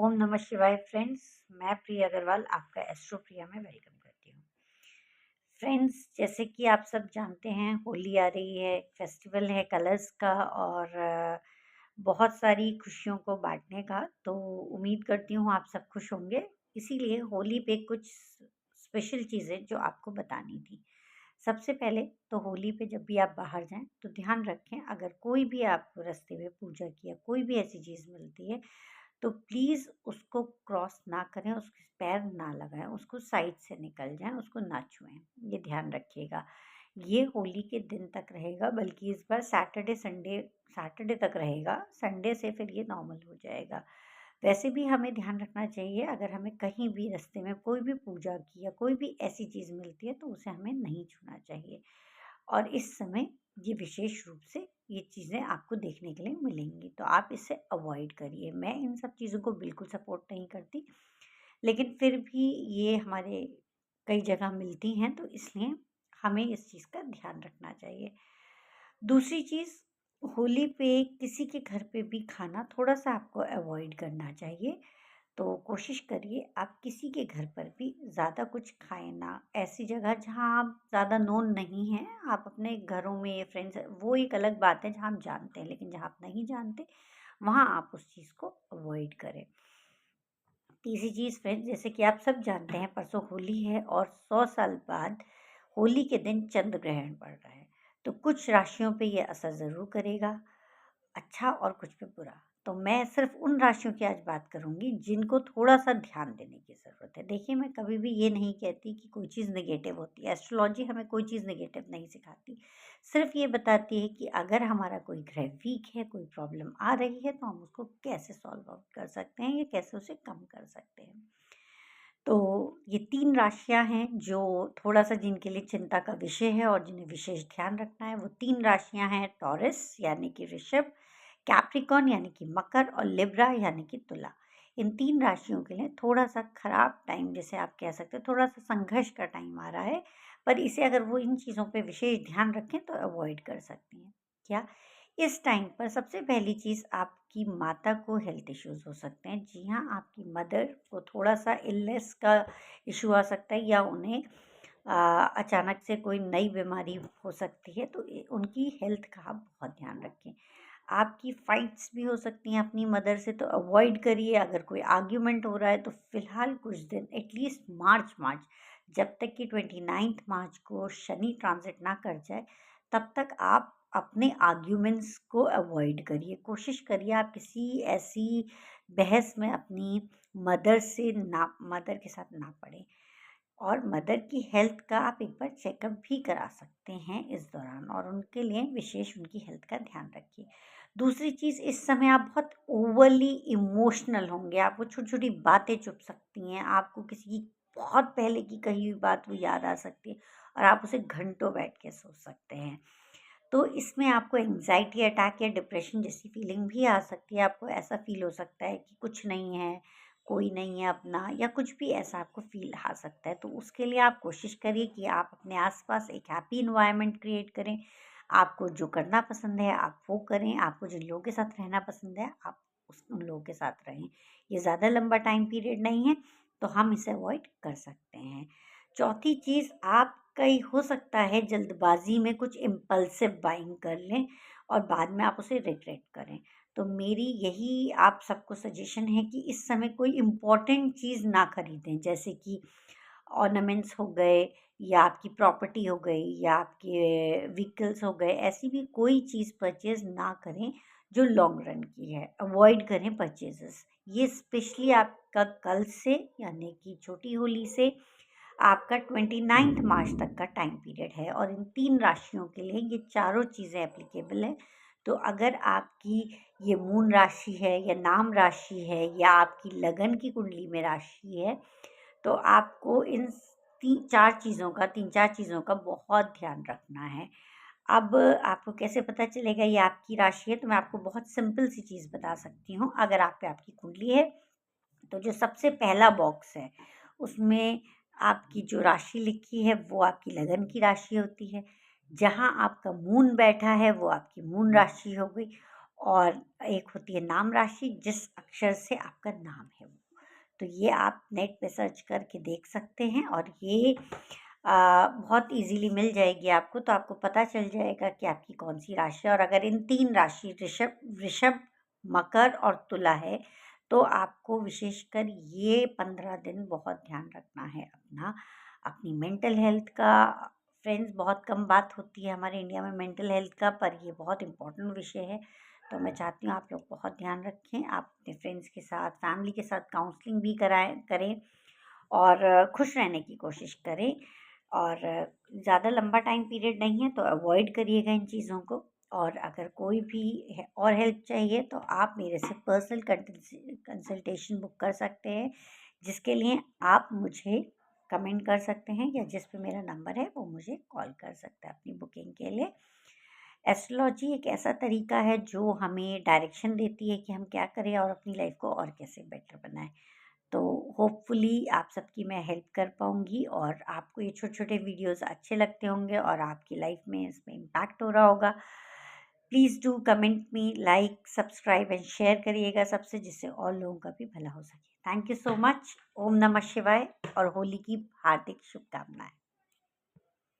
ओम नमः शिवाय फ्रेंड्स। मैं प्रिया अग्रवाल आपका एस्ट्रो प्रिया में वेलकम करती हूँ। फ्रेंड्स, जैसे कि आप सब जानते हैं, होली आ रही है, फेस्टिवल है कलर्स का और बहुत सारी खुशियों को बांटने का। तो उम्मीद करती हूँ आप सब खुश होंगे। इसीलिए होली पे कुछ स्पेशल चीज़ें जो आपको बतानी थी। सबसे पहले तो होली पे जब भी आप बाहर जाएं तो ध्यान रखें, अगर कोई भी आपको रास्ते में पूजा की या कोई भी ऐसी चीज़ मिलती है तो प्लीज़ उसको क्रॉस ना करें, उसके पैर ना लगाएं, उसको साइड से निकल जाएं, उसको ना छुएं। ये ध्यान रखिएगा। ये होली के दिन तक रहेगा, बल्कि इस बार सैटरडे तक रहेगा। संडे से फिर ये नॉर्मल हो जाएगा। वैसे भी हमें ध्यान रखना चाहिए, अगर हमें कहीं भी रास्ते में कोई भी पूजा की या कोई भी ऐसी चीज़ मिलती है तो उसे हमें नहीं छूना चाहिए। और इस समय ये विशेष रूप से ये चीज़ें आपको देखने के लिए मिलेंगी, तो आप इसे अवॉइड करिए। मैं इन सब चीज़ों को बिल्कुल सपोर्ट नहीं करती, लेकिन फिर भी ये हमारे कई जगह मिलती हैं, तो इसलिए हमें इस चीज़ का ध्यान रखना चाहिए। दूसरी चीज़, होली पे किसी के घर पे भी खाना थोड़ा-सा आपको अवॉइड करना चाहिए। तो कोशिश करिए आप किसी के घर पर भी ज़्यादा कुछ खाएँ ना। ऐसी जगह जहाँ आप ज़्यादा नोन नहीं हैं, आप अपने घरों में फ्रेंड्स, वो एक अलग बात है जहाँ हम जानते हैं, लेकिन जहाँ आप नहीं जानते, वहाँ आप उस चीज़ को अवॉइड करें। तीसरी चीज़ फ्रेंड्स, जैसे कि आप सब जानते हैं, परसों होली है और 100 साल बाद होली के दिन चंद्र ग्रहण पड़ रहा है। तो कुछ राशियों पे ये असर ज़रूर करेगा, अच्छा और कुछ पे बुरा। तो मैं सिर्फ़ उन राशियों की आज बात करूँगी जिनको थोड़ा-सा ध्यान देने की ज़रूरत है। देखिए, मैं कभी भी ये नहीं कहती कि कोई चीज़ नेगेटिव होती है। एस्ट्रोलॉजी हमें कोई चीज़ नेगेटिव नहीं सिखाती। सिर्फ़ ये बताती है कि अगर हमारा कोई ग्रह वीक है, कोई प्रॉब्लम आ रही है, तो हम उसको कैसे सॉल्व आउट कर सकते हैं या कैसे उसे कम कर सकते हैं। तो ये 3 राशियाँ हैं जो थोड़ा-सा जिनके लिए चिंता का विषय है और जिन्हें विशेष ध्यान रखना है। वो 3 राशियाँ हैं, टॉरस यानी कि वृषभ, कैप्रिकॉर्न यानी कि मकर और लिब्रा यानी कि तुला। इन 3 राशियों के लिए थोड़ा-सा खराब टाइम, जिसे आप कह सकते हो, थोड़ा-सा संघर्ष का टाइम आ रहा है, पर इसे अगर वो इन चीज़ों पे विशेष ध्यान रखें तो अवॉइड कर सकती हैं। क्या? इस टाइम पर सबसे पहली चीज़, आपकी माता को हेल्थ इश्यूज़ हो सकते हैं। जी हाँ, आपकी मदर को थोड़ा-सा इलनेस का इश्यू आ सकता है या उन्हें अचानक से कोई नई बीमारी हो सकती है, तो उनकी हेल्थ का आप बहुत ध्यान रखें। आपकी फाइट्स भी हो सकती हैं अपनी मदर से, तो अवॉइड करिए। अगर कोई आर्ग्यूमेंट हो रहा है तो फ़िलहाल कुछ दिन, एटलीस्ट मार्च जब तक कि 29 मार्च को शनि ट्रांज़िट ना कर जाए, तब तक आप अपने आर्ग्यूमेंट्स को अवॉइड करिए। कोशिश करिए आप किसी ऐसी बहस में अपनी मदर के साथ ना पड़ें। और मदर की हेल्थ का आप एक बार चेकअप भी करा सकते हैं इस दौरान, और उनके लिए विशेष उनकी हेल्थ का ध्यान रखिए। दूसरी चीज़, इस समय आप बहुत ओवरली इमोशनल होंगे, आपको छोटी-छोटी बातें चुभ सकती हैं, आपको किसी की बहुत पहले की कही हुई बात वो याद आ सकती है और आप उसे घंटों बैठ के सोच सकते हैं। तो इसमें आपको एंग्ज़ायटी अटैक या डिप्रेशन जैसी फीलिंग भी आ सकती है। आपको ऐसा फ़ील हो सकता है कि कुछ नहीं है, कोई नहीं है अपना, या कुछ भी ऐसा आपको फ़ील आ सकता है। तो उसके लिए आप कोशिश करिए कि आप अपने आस-पास एक हैप्पी एनवायरनमेंट क्रिएट करें। आपको जो करना पसंद है आप वो करें, आपको जिन लोगों के साथ रहना पसंद है आप उन लोगों के साथ रहें। ये ज़्यादा लंबा टाइम पीरियड नहीं है, तो हम इसे अवॉइड कर सकते हैं। चौथी चीज़, आप कई हो सकता है जल्दबाज़ी में कुछ इम्पल्सिव बाइंग कर लें और बाद में आप उसे रिग्रेट करें। तो मेरी यही आप सबको सजेशन है कि इस समय कोई इम्पोर्टेंट चीज़ ना खरीदें, जैसे कि ऑर्नामेंट्स हो गए या आपकी प्रॉपर्टी हो गई या आपके व्हीकल्स हो गए। ऐसी भी कोई चीज़ परचेज़ ना करें जो लॉन्ग रन की है। अवॉइड करें परचेज़ेस। ये स्पेशली आपका कल से, यानी कि छोटी होली से आपका 29 मार्च तक का टाइम पीरियड है, और इन 3 राशियों के लिए ये चारों चीज़ें एप्लीकेबल हैं। तो अगर आपकी ये मून राशि है या नाम राशि है या आपकी लगन की कुंडली में राशि है, तो आपको इन 3-4 चीज़ों का बहुत ध्यान रखना है। अब आपको कैसे पता चलेगा ये आपकी राशि है? तो मैं आपको बहुत सिंपल सी चीज़ बता सकती हूँ। अगर आप पे आपकी कुंडली है, तो जो सबसे पहला बॉक्स है, उसमें आपकी जो राशि लिखी है वो आपकी लगन की राशि होती है। जहाँ आपका मून बैठा है वो आपकी मून राशि हो गई, और एक होती है नाम राशि, जिस अक्षर से आपका नाम है वो। तो ये आप नेट पे सर्च करके देख सकते हैं और ये बहुत इजीली मिल जाएगी आपको। तो आपको पता चल जाएगा कि आपकी कौन सी राशि है। और अगर इन 3 राशि वृषभ, मकर और तुला है, तो आपको विशेषकर ये 15 दिन बहुत ध्यान रखना है अपनी मेंटल हेल्थ का। फ्रेंड्स, बहुत कम बात होती है हमारे इंडिया में मेंटल हेल्थ का, पर ये बहुत इम्पोर्टेंट विषय है। तो मैं चाहती हूँ आप लोग बहुत ध्यान रखें, आप अपने फ्रेंड्स के साथ, फैमिली के साथ काउंसलिंग भी करें और खुश रहने की कोशिश करें। और ज़्यादा लंबा टाइम पीरियड नहीं है तो अवॉइड करिएगा इन चीज़ों को। और अगर कोई भी और हेल्प चाहिए तो आप मेरे से पर्सनल कंसल्टेशन बुक कर सकते हैं, जिसके लिए आप मुझे कमेंट कर सकते हैं या जिस पे मेरा नंबर है वो मुझे कॉल कर सकता है अपनी बुकिंग के लिए। एस्ट्रोलॉजी एक ऐसा तरीका है जो हमें डायरेक्शन देती है कि हम क्या करें और अपनी लाइफ को और कैसे बेटर बनाएं। तो होपफुली आप सबकी मैं हेल्प कर पाऊँगी और आपको ये छोटे-छोटे वीडियोज़ अच्छे लगते होंगे और आपकी लाइफ में इसमें इम्पैक्ट हो रहा होगा। Please do comment me, like, subscribe and share करिएगा सबसे, जिससे और लोगों का भी भला हो सके। Thank you so much. ओम नमः शिवाय और होली की हार्दिक शुभकामनाएँ।